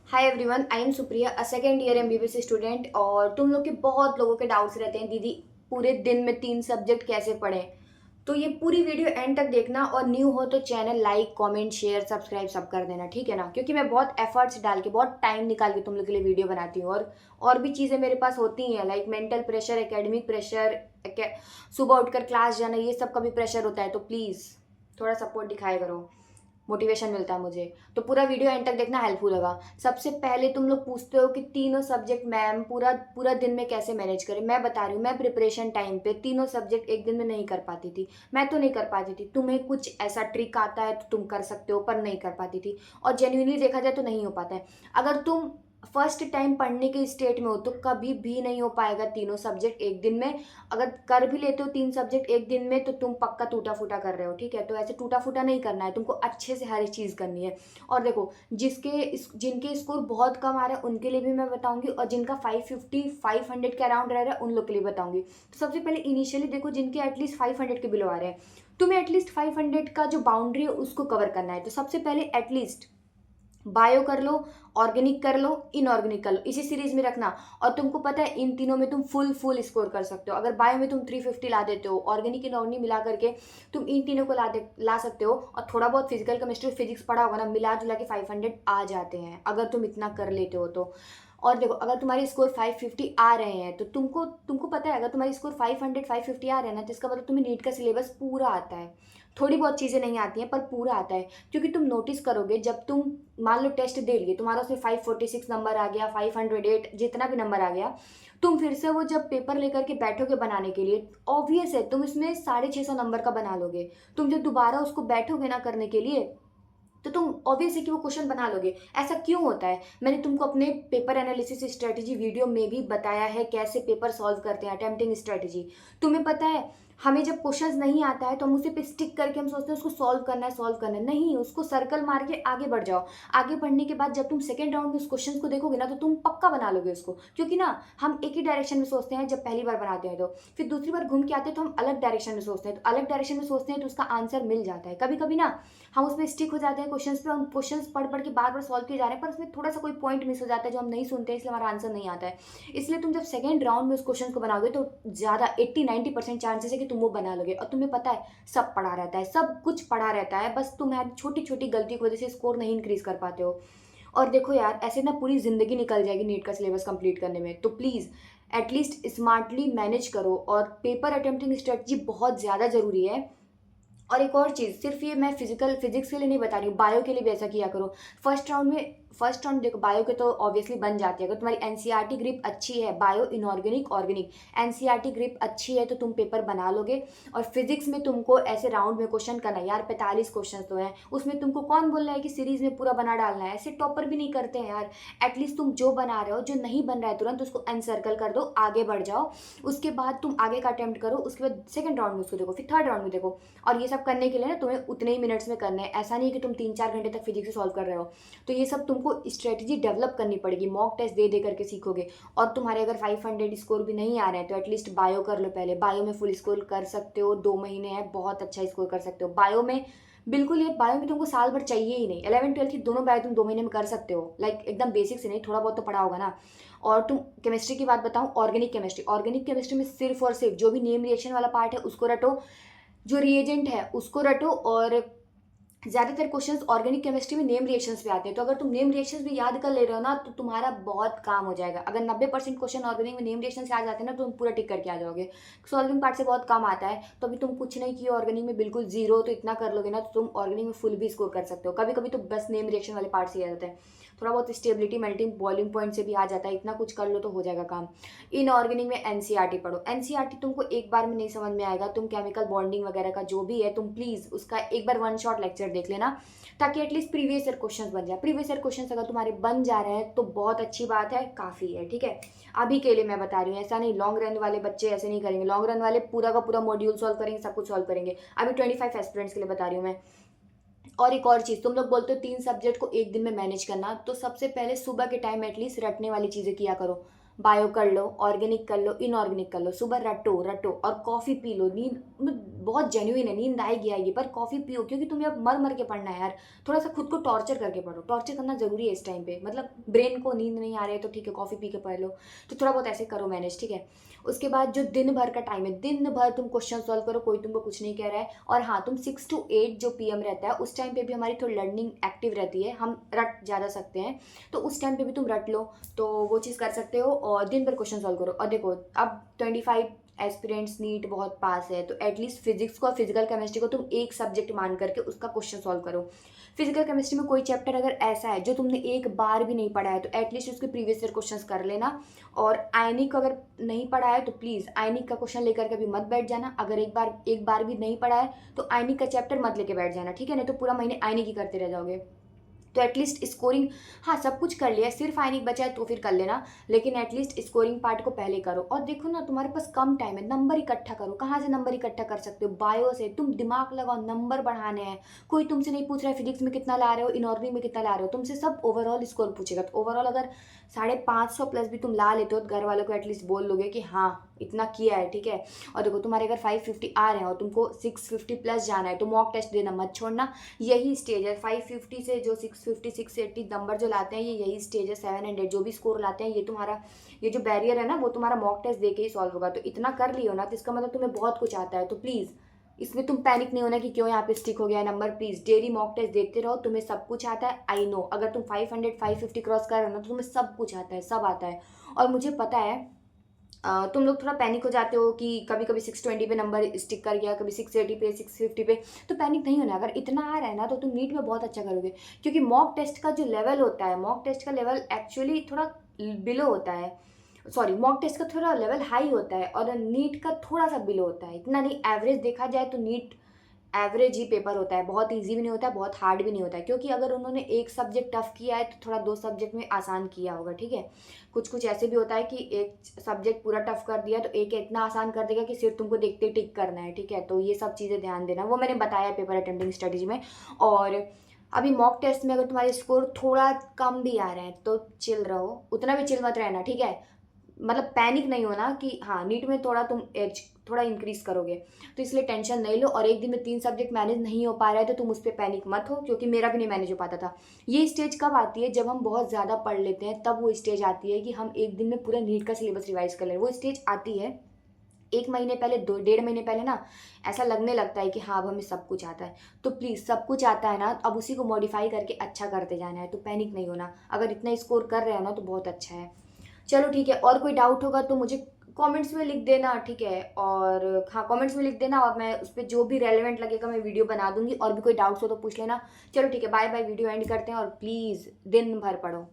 Hi everyone, I am Supriya, a second year MBBS student. और तुम लोग के बहुत लोगों के डाउट्स रहते हैं, दीदी पूरे दिन में 3 सब्जेक्ट कैसे पढ़ें। तो ये पूरी वीडियो एंड तक देखना, और न्यू हो तो channel like comment share subscribe सब कर देना, ठीक है ना। क्योंकि मैं बहुत एफर्ट्स डाल के बहुत टाइम निकाल के तुम लोग के लिए वीडियो बनाती हूँ। और भी चीज़ें मेरे पास होती हैं, like mental pressure, academic pressure, सुबह उठकर क्लास जाना, ये सब का भी प्रेशर होता है। तो प्लीज़ थोड़ा सपोर्ट दिखाया करो, मोटिवेशन मिलता है मुझे। तो पूरा वीडियो एंड तक देखना, हेल्पफुल होगा। सबसे पहले तुम लोग पूछते हो कि तीनों सब्जेक्ट मैम पूरा पूरा दिन में कैसे मैनेज करें। मैं बता रही हूँ, मैं प्रिपरेशन टाइम पे तीनों सब्जेक्ट एक दिन में नहीं कर पाती थी। मैं तो नहीं कर पाती थी, तुम्हें कुछ ऐसा ट्रिक आता है तो तुम कर सकते हो, पर नहीं कर पाती थी। और जेन्युइनली देखा जाए तो नहीं हो पाता है। अगर तुम फर्स्ट टाइम पढ़ने के स्टेट में हो तो कभी भी नहीं हो पाएगा तीनों सब्जेक्ट एक दिन में। अगर कर भी लेते हो 3 सब्जेक्ट एक दिन में तो तुम पक्का टूटा फूटा कर रहे हो, ठीक है। तो ऐसे टूटा फूटा नहीं करना है, तुमको अच्छे से हर एक चीज़ करनी है। और देखो, जिनके स्कोर बहुत कम आ रहा है उनके लिए भी मैं बताऊंगी, और जिनका 550 500 के अराउंड रह रहा है उन लोग के लिए बताऊंगी। तो सबसे पहले इनिशियली देखो, जिनके एटलीस्ट 500 के बिलो आ रहे हैं, तुम्हें एटलीस्ट 500 का जो बाउंड्री है उसको कवर करना है। तो सबसे पहले एटलीस्ट बायो कर लो, ऑर्गेनिक कर लो, इनऑर्गेनिक कर लो, इसी सीरीज में रखना। और तुमको पता है इन तीनों में तुम फुल स्कोर कर सकते हो। अगर बायो में तुम 350 ला देते हो, ऑर्गेनिक इनऑर्गेनिक मिला करके तुम इन तीनों को ला सकते हो, और थोड़ा बहुत फिजिकल केमिस्ट्री फिजिक्स पढ़ा होगा ना, मिला जुला के 500 आ जाते हैं अगर तुम इतना कर लेते हो तो। और देखो, अगर तुम्हारे स्कोर 550 आ रहे हैं तो तुमको तुमको पता है, अगर तुम्हारे स्कोर 550 आ रहे हैं ना, तो इसका मतलब तुम्हें नीट का सिलेबस पूरा आता है। थोड़ी बहुत चीज़ें नहीं आती हैं पर पूरा आता है। क्योंकि तुम नोटिस करोगे, जब तुम मान लो टेस्ट दे लिए, तुम्हारा उसमें 546 नंबर आ गया, 508 जितना भी नंबर आ गया, तुम फिर से वो जब पेपर लेकर के बैठोगे बनाने के लिए, ऑब्वियस है तुम इसमें 650 नंबर का बना लोगे। तुम जब दोबारा उसको बैठोगे ना करने के लिए, तो तुम ऑब्वियसली कि वो क्वेश्चन बना लोगे। ऐसा क्यों होता है, मैंने तुमको अपने पेपर एनालिसिस स्ट्रेटेजी वीडियो में भी बताया है, कैसे पेपर सॉल्व करते हैं, अटेम्प्टिंग स्ट्रेटेजी। तुम्हें पता है, हमें जब क्वेश्चंस नहीं आता है तो हम उसे पे स्टिक करके हम सोचते हैं उसको सॉल्व करना है। नहीं, उसको सर्कल मार के आगे बढ़ जाओ। आगे बढ़ने के बाद जब तुम सेकंड राउंड में उस क्वेश्चन को देखोगे ना, तो तुम पक्का बना लोगे उसको। क्योंकि ना, हम एक ही डायरेक्शन में सोचते हैं जब पहली बार बनाते हैं, तो फिर दूसरी बार घूम के आते हैं तो हम अलग डायरेक्शन में सोचते हैं, तो अलग डायरेक्शन में सोचते हैं तो उसका आंसर मिल जाता है। कभी कभी ना हम उसमें स्टिक हो जाते हैं क्वेश्चंस पे, हम क्वेश्चंस पढ़ पढ़ के बार बार सॉल्व किए जा रहे हैं, पर उसमें थोड़ा सा कोई पॉइंट मिस हो जाता है जो हम नहीं सुनते हैं, इसलिए हमारा आंसर नहीं आता है। इसलिए तुम जब सेकंड राउंड में उस क्वेश्चन को बनाओगे तो ज़्यादा 80-90% चांसेस है कि तुम वो बना लोगे। और तुम्हें पता है, सब पढ़ा रहता है, सब कुछ पढ़ा रहता है, बस तुम्हारी छोटी छोटी गलती की वजह से स्कोर नहीं इंक्रीज कर पाते हो। और देखो यार, ऐसे ना पूरी जिंदगी निकल जाएगी नीट का सिलेबस कंप्लीट करने में। तो प्लीज़ एटलीस्ट स्मार्टली मैनेज करो, और पेपर अटेम्प्टिंग स्ट्रेटजी बहुत ज़्यादा ज़रूरी है। और एक और चीज़, सिर्फ ये मैं फिजिक्स के लिए नहीं बता रही हूँ, बायो के लिए भी ऐसा किया करो। फर्स्ट राउंड देखो, बायो के तो ऑब्वियसली बन जाती है। अगर तुम्हारी एनसीईआरटी ग्रिप अच्छी है, bio inorganic organic NCERT grip अच्छी है, तो तुम पेपर बना लोगे। और फिजिक्स में तुमको ऐसे राउंड में क्वेश्चन करना है यार, 45 क्वेश्चन तो हैं उसमें, तुमको कौन बोल रहा है कि सीरीज में पूरा बना डालना है। ऐसे टॉपर भी नहीं करते हैं यार। एटलीस्ट तुम जो बना रहे हो, जो नहीं बन रहा है तुरंत उसको अनसर्कल कर दो, आगे बढ़ जाओ। उसके बाद तुम आगे का अटेम्प्ट करो, उसके बाद सेकंड राउंड में उसको देखो, फिर थर्ड राउंड में देखो। और ये सब करने के लिए ना तुम्हें उतने ही मिनट्स में करना है, ऐसा नहीं है कि तुम 3-4 घंटे तक फिजिक्स सॉल्व कर रहे हो। तो ये सब तुमको स्ट्रेटजी डेवलप करनी पड़ेगी, मॉक टेस्ट दे दे करके सीखोगे। और तुम्हारे अगर 500 स्कोर भी नहीं आ रहे हैं तो एटलीस्ट बायो कर लो पहले। बायो में फुल स्कोर कर सकते हो, 2 महीने हैं, बहुत अच्छा स्कोर कर सकते हो बायो में। बिल्कुल, ये बायो में तुमको साल भर चाहिए ही नहीं, 11th 12th की दोनों बायो तुम 2 महीने में कर सकते हो, लाइक एकदम बेसिक से नहीं, थोड़ा बहुत तो पढ़ा होगा ना। और तुम केमिस्ट्री की बात बताऊं, ऑर्गेनिक केमिस्ट्री में सिर्फ और सिर्फ जो भी नेम रिएक्शन वाला पार्ट है उसको रटो, जो रिएजेंट है उसको रटो। और ज़्यादातर क्वेश्चंस ऑर्गेनिक केमिस्ट्री में नेम रिएक्शंस पे आते हैं, तो अगर तुम नेम रिएक्शंस भी याद कर ले रहे हो ना, तो तुम्हारा बहुत काम हो जाएगा। अगर 90% क्वेश्चन ऑर्गेनिक में नेम रिएक्शन से आ जाते हैं ना, तो तुम पूरा टिक करके आ जाओगे। सॉल्विंग पार्ट से बहुत कम आता है, तो अभी तुम कुछ नहीं किए ऑर्गेनिक में, बिल्कुल जीरो, तो इतना कर लोगे ना तो तुम ऑर्गेनिक में फुल भी स्कोर कर सकते हो। कभी कभी तो बस नेम रिएक्शन वाले पार्ट से आ जाते हैं, थोड़ा बहुत स्टेबिलिटी मेल्टिंग बॉइलिंग पॉइंट से भी आ जाता है, इतना कुछ कर लो तो हो जाएगा काम। इनऑर्गेनिक में एनसीईआरटी पढ़ो। एनसीईआरटी तुमको एक बार में नहीं समझ में आएगा, तुम केमिकल बॉन्डिंग वगैरह का जो भी है, तुम प्लीज़ उसका एक बार वन शॉट लेक्चर देख लेना, ताकि एटलीस्ट प्रीवियस ईयर क्वेश्चंस बन जाए। प्रीवियस ईयर क्वेश्चंस अगर तुम्हारे बन जा रहे हैं तो बहुत अच्छी बात है, काफ़ी है, ठीक है। अभी के लिए मैं बता रही हूँ, ऐसा नहीं लॉन्ग रन वाले बच्चे ऐसे नहीं करेंगे, लॉन्ग रन वाले पूरा का पूरा मॉड्यूल सॉल्व करेंगे, सब कुछ सॉल्व करेंगे। अभी 25 एस्पिरेंट्स के लिए बता रही हूँ मैं। और एक और चीज़, तुम लोग बोलते हो 3 सब्जेक्ट को एक दिन में मैनेज करना, तो सबसे पहले सुबह के टाइम एटलीस्ट रटने वाली चीज़ें किया करो। बायो कर लो, ऑर्गेनिक कर लो, इनऑर्गेनिक कर लो, सुबह रटो रटो और कॉफ़ी पी लो। नींद बहुत जेन्युइन है, नींद आएगी पर कॉफ़ी पियो, क्योंकि तुम्हें अब मर मर के पढ़ना है यार। थोड़ा सा खुद को टॉर्चर करके पढ़ो, टॉर्चर करना ज़रूरी है इस टाइम पे। मतलब ब्रेन को नींद नहीं आ रही है तो ठीक है कॉफ़ी पी के पढ़ लो, तो थोड़ा बहुत ऐसे करो मैनेज, ठीक है। उसके बाद जो दिन भर का टाइम है, दिन भर तुम क्वेश्चन सॉल्व करो, कोई तुमको कुछ नहीं कह रहा है। और हाँ, तुम 6 to 8 जो PM रहता है उस टाइम पे भी हमारी थोड़ी लर्निंग एक्टिव रहती है, हम रट ज़्यादा सकते हैं, तो उस टाइम पे भी तुम रट लो, तो वो चीज़ कर सकते हो। और दिन भर क्वेश्चन सॉल्व करो। और देखो अब 25 एस्पिरेंट्स नीट बहुत पास है, तो एटलीस्ट फिजिक्स को और फिजिकल केमिस्ट्री को तुम एक सब्जेक्ट मान करके उसका क्वेश्चन सॉल्व करो। फिजिकल केमिस्ट्री में कोई चैप्टर अगर ऐसा है जो तुमने एक बार भी नहीं पढ़ा है, तो एटलीस्ट उसके प्रीवियस ईयर क्वेश्चंस कर लेना। और आयनिक अगर नहीं पढ़ा है तो प्लीज़ आयनिक का क्वेश्चन लेकर के भी मत बैठ जाना। अगर एक बार भी नहीं पढ़ा है तो आयनिक का चैप्टर मत लेके बैठ जाना, ठीक है, नहीं तो पूरा महीने आयनिक ही करते रह जाओगे। तो एटलीस्ट स्कोरिंग, हाँ सब कुछ कर लिया, सिर्फ आयनिक बचा है तो फिर कर लेना, लेकिन एटलीस्ट स्कोरिंग पार्ट को पहले करो। और देखो ना, तुम्हारे पास कम टाइम है, नंबर इकट्ठा करो। कहाँ से नंबर इकट्ठा कर सकते हो? बायो से। तुम दिमाग लगाओ, नंबर बढ़ाने हैं। कोई तुमसे नहीं पूछ रहा है फिजिक्स में कितना ला रहे हो, इनऑर्गेनिक में कितना ला रहे हो, तुमसे सब ओवरऑल स्कोर पूछेगा। तो ओवरऑल अगर 550 प्लस भी तुम ला लेते हो तो घर वालों को एटलीस्ट बोल लोगे कि हाँ इतना किया है, ठीक है। और देखो तुम्हारे अगर 550 आ रहे हैं और तुमको 650 प्लस जाना है, तो मॉक टेस्ट देना मत छोड़ना। यही स्टेज है 550 से जो 650 680 नंबर जो लाते हैं, ये यही स्टेज है। 700 जो भी स्कोर लाते हैं, ये तुम्हारा ये जो बैरियर है ना, वो तुम्हारा मॉक टेस्ट दे के ही सॉल्व होगा। तो इतना कर लियो ना, तो इसका मतलब तुम्हें बहुत कुछ आता है। तो प्लीज़ इसमें तुम पैनिक नहीं होना कि क्यों यहाँ पे स्टिक हो गया है number. Please daily mock test देखते रहो, तुम्हें सब कुछ आता है। आई नो अगर तुम 500 550 क्रॉस कर रहे हो ना, तो तुम्हें सब कुछ आता है, सब आता है। और मुझे पता है तुम लोग थोड़ा पैनिक हो जाते हो कि कभी कभी 620 पे नंबर स्टिक कर गया, कभी 680 पे, 650 पे। तो पैनिक नहीं होना, अगर इतना आ रहा है ना तो तुम नीट में बहुत अच्छा करोगे। क्योंकि मॉक टेस्ट का जो लेवल होता है, मॉक टेस्ट का लेवल एक्चुअली थोड़ा बिलो होता है। सॉरी, मॉक टेस्ट का थोड़ा लेवल हाई होता है और नीट का थोड़ा सा बिलो होता है। इतना नहीं, एवरेज देखा जाए तो नीट एवरेज ही पेपर होता है। बहुत इजी भी नहीं होता है, बहुत हार्ड भी नहीं होता है। क्योंकि अगर उन्होंने एक सब्जेक्ट टफ किया है तो थोड़ा 2 सब्जेक्ट में आसान किया होगा, ठीक है। कुछ कुछ ऐसे भी होता है कि एक सब्जेक्ट पूरा टफ कर दिया तो एक इतना आसान कर देगा कि सिर्फ तुमको देखते टिक करना है, ठीक है। तो ये सब चीज़ें ध्यान देना, वो मैंने बताया पेपर अटेम्प्टिंग स्ट्रेटेजी में। और अभी मॉक टेस्ट में अगर तुम्हारे स्कोर थोड़ा कम भी आ रहे हैं तो चिल रहो, उतना भी चिल मत रहना, ठीक है। मतलब पैनिक नहीं होना कि हाँ नीट में थोड़ा तुम एज थोड़ा इंक्रीज करोगे, तो इसलिए टेंशन नहीं लो। और एक दिन में 3 सब्जेक्ट मैनेज नहीं हो पा रहा है तो तुम उस पर पैनिक मत हो, क्योंकि मेरा भी नहीं मैनेज हो पाता था। ये स्टेज कब आती है? जब हम बहुत ज़्यादा पढ़ लेते हैं, तब वो स्टेज आती है कि हम एक दिन में पूरा नीट का सिलेबस रिवाइज कर लें। वो स्टेज आती है 1 महीने पहले, 1.5 महीने पहले ना, ऐसा लगने लगता है कि हाँ अब हमें सब कुछ आता है। तो प्लीज़ सब कुछ आता है ना, अब उसी को मॉडिफाई करके अच्छा करते जाना है। तो पैनिक नहीं होना, अगर इतना स्कोर कर रहे हो ना तो बहुत अच्छा है। चलो ठीक है, और कोई डाउट होगा तो मुझे कमेंट्स में लिख देना, ठीक है। और हाँ कमेंट्स में लिख देना, और मैं उस पर जो भी रेलेवेंट लगेगा मैं वीडियो बना दूंगी। और भी कोई डाउट्स हो तो पूछ लेना। चलो ठीक है, बाय बाय, वीडियो एंड करते हैं। और प्लीज़ दिन भर पढ़ो।